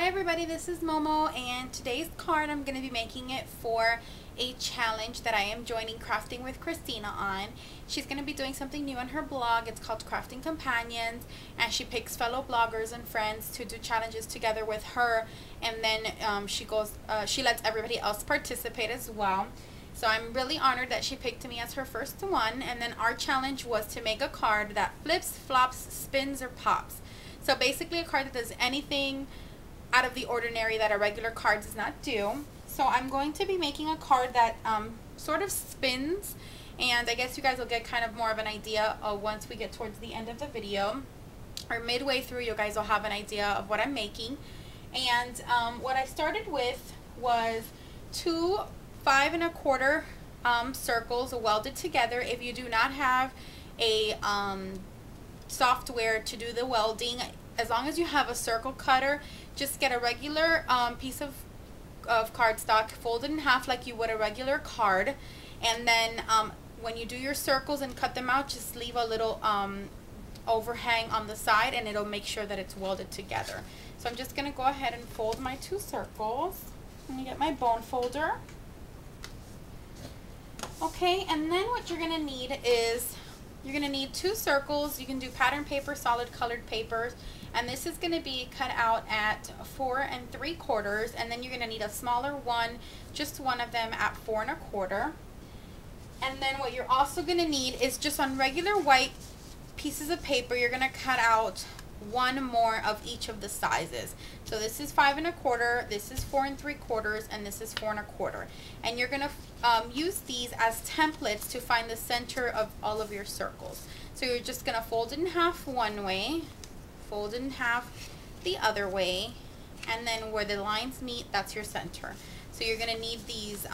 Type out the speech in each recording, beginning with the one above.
Hi everybody, this is Momo, and today's card I'm going to be making it for a challenge that I am joining Crafting with Christina on. She's going to be doing something new on her blog. It's called Crafting Companions, and she picks fellow bloggers and friends to do challenges together with her, and then she lets everybody else participate as well. So I'm really honored that she picked me as her first one, and then our challenge was to make a card that flips, flops, spins, or pops. So basically a card that does anything out of the ordinary that a regular card does not do. So I'm going to be making a card that sort of spins, and I guess you guys will get kind of more of an idea once we get towards the end of the video, or midway through. You guys will have an idea of what I'm making. And what I started with was two 5 1/4 circles welded together. If you do not have a software to do the welding, as long as you have a circle cutter, just get a regular piece of cardstock, fold it in half like you would a regular card, and then when you do your circles and cut them out, just leave a little overhang on the side, and it'll make sure that it's welded together. So I'm just going to go ahead and fold my 2 circles. Let me get my bone folder. Okay, and then what you're going to need is, you're going to need 2 circles. You can do pattern paper, solid colored papers, and this is going to be cut out at 4 3/4, and then you're going to need a smaller one, just one of them at 4 1/4. And then what you're also going to need is, just on regular white pieces of paper, you're going to cut out 1 more of each of the sizes. So this is 5 1/4, this is 4 3/4, and this is 4 1/4. And you're going to use these as templates to find the center of all of your circles. So you're just going to fold it in half one way, fold it in half the other way, and then where the lines meet, that's your center. So you're going to need these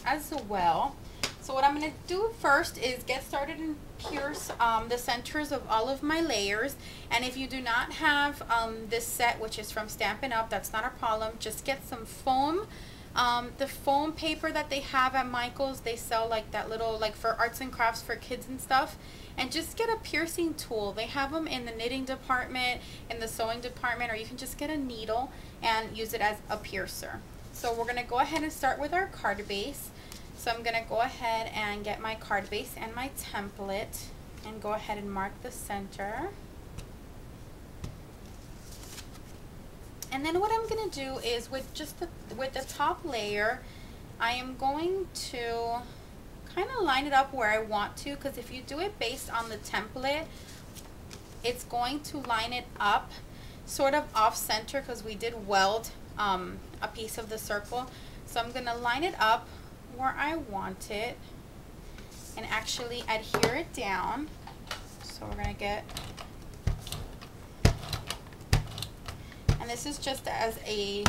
as well. So what I'm going to do first is get started and pierce the centers of all of my layers. And if you do not have this set, which is from Stampin' Up, that's not a problem. Just get some foam. The foam paper that they have at Michael's, they sell like that little, like for arts and crafts for kids and stuff. And just get a piercing tool. They have them in the knitting department, in the sewing department, or you can just get a needle and use it as a piercer. So we're going to go ahead and start with our card base. So I'm going to go ahead and get my card base and my template and go ahead and mark the center. And then what I'm going to do is, with the top layer, I am going to kind of line it up where I want to, because if you do it based on the template, it's going to line it up sort of off center, because we did weld a piece of the circle. So I'm going to line it up where I want it and actually adhere it down. So we're going to get, and this is just as a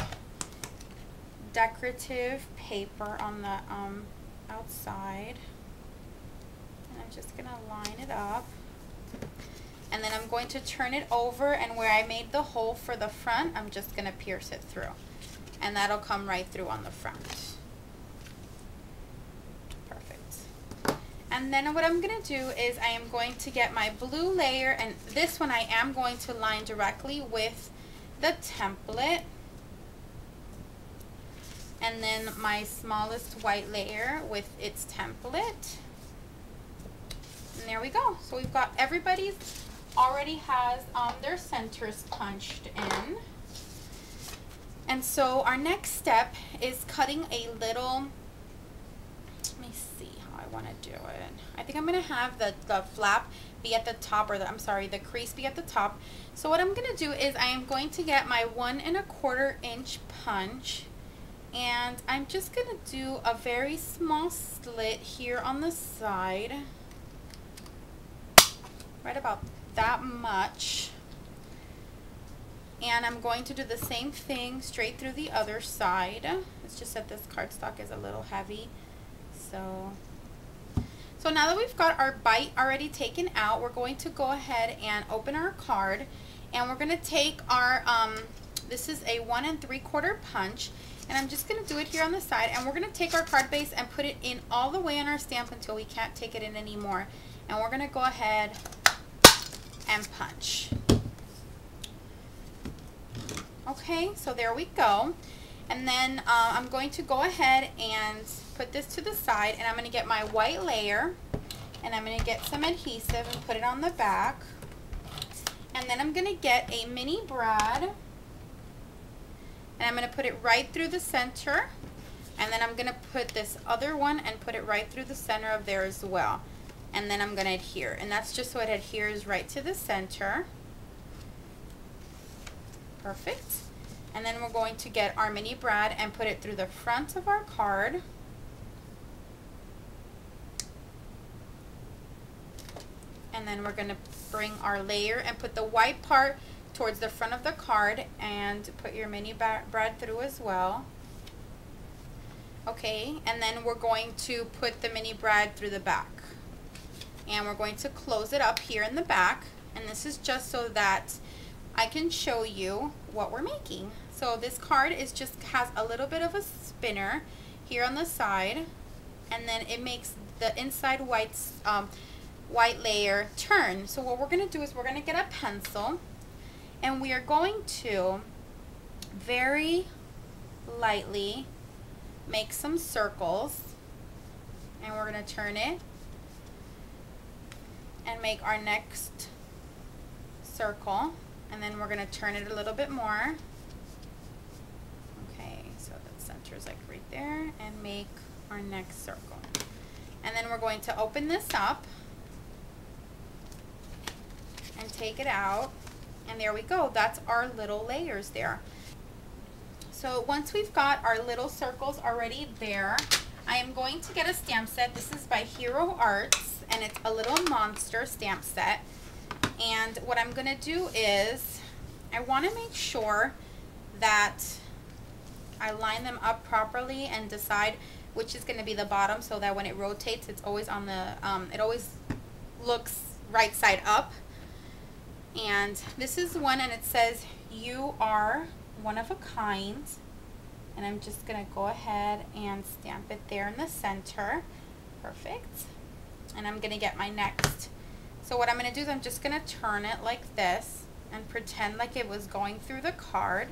decorative paper on the outside, and I'm just going to line it up, and then I'm going to turn it over, and where I made the hole for the front, I'm just going to pierce it through, and that'll come right through on the front. Perfect. And then what I'm going to do is, I am going to get my blue layer, and this one I am going to line directly with the template, and then my smallest white layer with its template. And there we go. So we've got, everybody's already has their centers punched in. And so our next step is cutting a little, let me see how I want to do it. I think I'm going to have the flap be at the top, or the crease be at the top. So what I'm going to do is, I am going to get my 1 1/4 inch punch, and I'm just going to do a very small slit here on the side, right about that much. And I'm going to do the same thing straight through the other side. It's just that this cardstock is a little heavy. So now that we've got our bite already taken out, we're going to go ahead and open our card, and we're going to take our, this is a 1 3/4 punch, and I'm just going to do it here on the side, and we're going to take our card base and put it in all the way on our stamp until we can't take it in anymore. And we're going to go ahead and punch. Okay, so there we go. And then I'm going to go ahead and put this to the side, and I'm going to get my white layer, and I'm going to get some adhesive and put it on the back. And then I'm going to get a mini brad, and I'm going to put it right through the center. And then I'm going to put this other one and put it right through the center of there as well. And then I'm going to adhere. And that's just so it adheres right to the center. Perfect. And then we're going to get our mini brad and put it through the front of our card. And then we're going to bring our layer and put the white part towards the front of the card and put your mini brad through as well. Okay, and then we're going to put the mini brad through the back. And we're going to close it up here in the back. And this is just so that I can show you what we're making. So this card is just has a little bit of a spinner here on the side, and then it makes the inside white layer turn. So what we're going to do is we're going to get a pencil, and we are going to very lightly make some circles, and we're going to turn it and make our next circle, and then we're going to turn it a little bit more. Okay, so the center is like right there, and make our next circle. And then we're going to open this up and take it out, and there we go. That's our little layers there. So once we've got our little circles already there, I am going to get a stamp set. This is by Hero Arts, and it's a little monster stamp set. And what I'm going to do is I want to make sure that I line them up properly and decide which is going to be the bottom, so that when it rotates, it's always on the, it always looks right side up. And this is one, and it says, "You are one of a kind." And I'm just going to go ahead and stamp it there in the center. Perfect. And I'm going to get my next. So what I'm going to do is I'm just going to turn it like this and pretend like it was going through the card.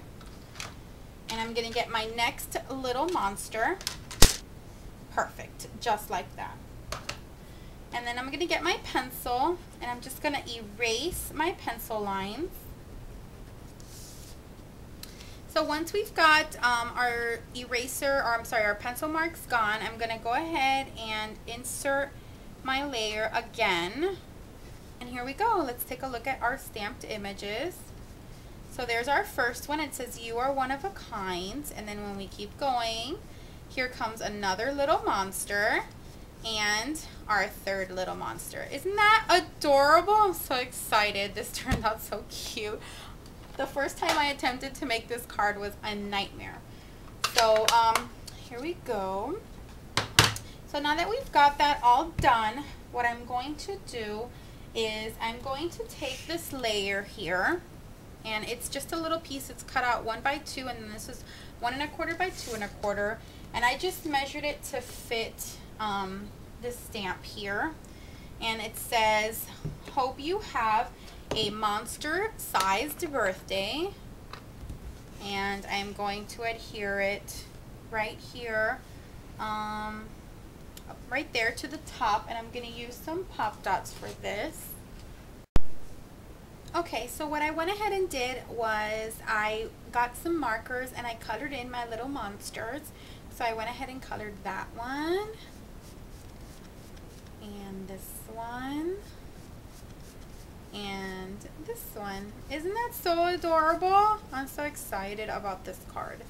And I'm going to get my next little monster. Perfect. Just like that. And then I'm going to get my pencil, and I'm just going to erase my pencil lines. So once we've got our eraser, or I'm sorry, our pencil marks gone, I'm going to go ahead and insert my layer again. And here we go. Let's take a look at our stamped images. So there's our first one. It says, "You are one of a kind." And then when we keep going, here comes another little monster and our third little monster. Isn't that adorable? I'm so excited. This turned out so cute. The first time I attempted to make this card was a nightmare. So here we go. So now that we've got that all done, what I'm going to do is I'm going to take this layer here, and it's just a little piece. It's cut out 1 by 2, and then this is 1 1/4 by 2 1/4, and I just measured it to fit this stamp here. And it says, "Hope you have a monster-sized birthday," and I'm going to adhere it right here, right there to the top, and I'm going to use some pop dots for this. Okay, so what I went ahead and did was I got some markers and I colored in my little monsters. So I went ahead and colored that one, and this one, and this one. Isn't that so adorable? I'm so excited about this card.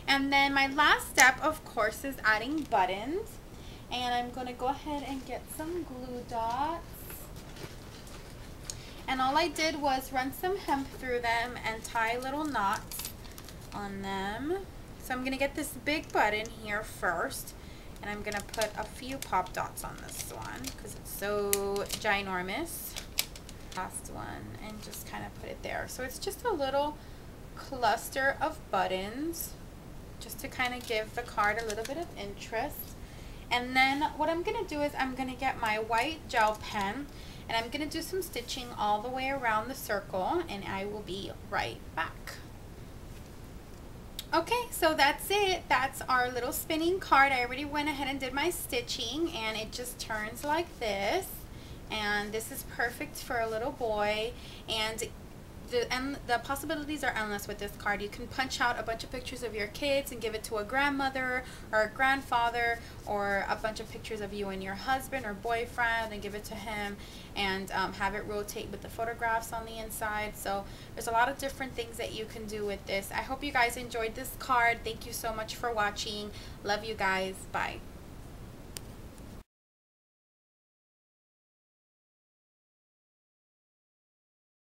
And then my last step, of course, is adding buttons. And I'm going to go ahead and get some glue dots. And all I did was run some hemp through them and tie little knots on them. So I'm going to get this big button here first. And I'm going to put a few pop dots on this one because it's so ginormous. Last one, and just kind of put it there. So it's just a little cluster of buttons just to kind of give the card a little bit of interest. And then what I'm going to do is I'm going to get my white gel pen, and I'm going to do some stitching all the way around the circle, and I will be right back. Okay, so that's it. That's our little spinning card. I already went ahead and did my stitching, and it just turns like this. And this is perfect for a little boy. And the possibilities are endless with this card. You can punch out a bunch of pictures of your kids and give it to a grandmother or a grandfather, or a bunch of pictures of you and your husband or boyfriend and give it to him, and have it rotate with the photographs on the inside. So there's a lot of different things that you can do with this. I hope you guys enjoyed this card. Thank you so much for watching. Love you guys. Bye.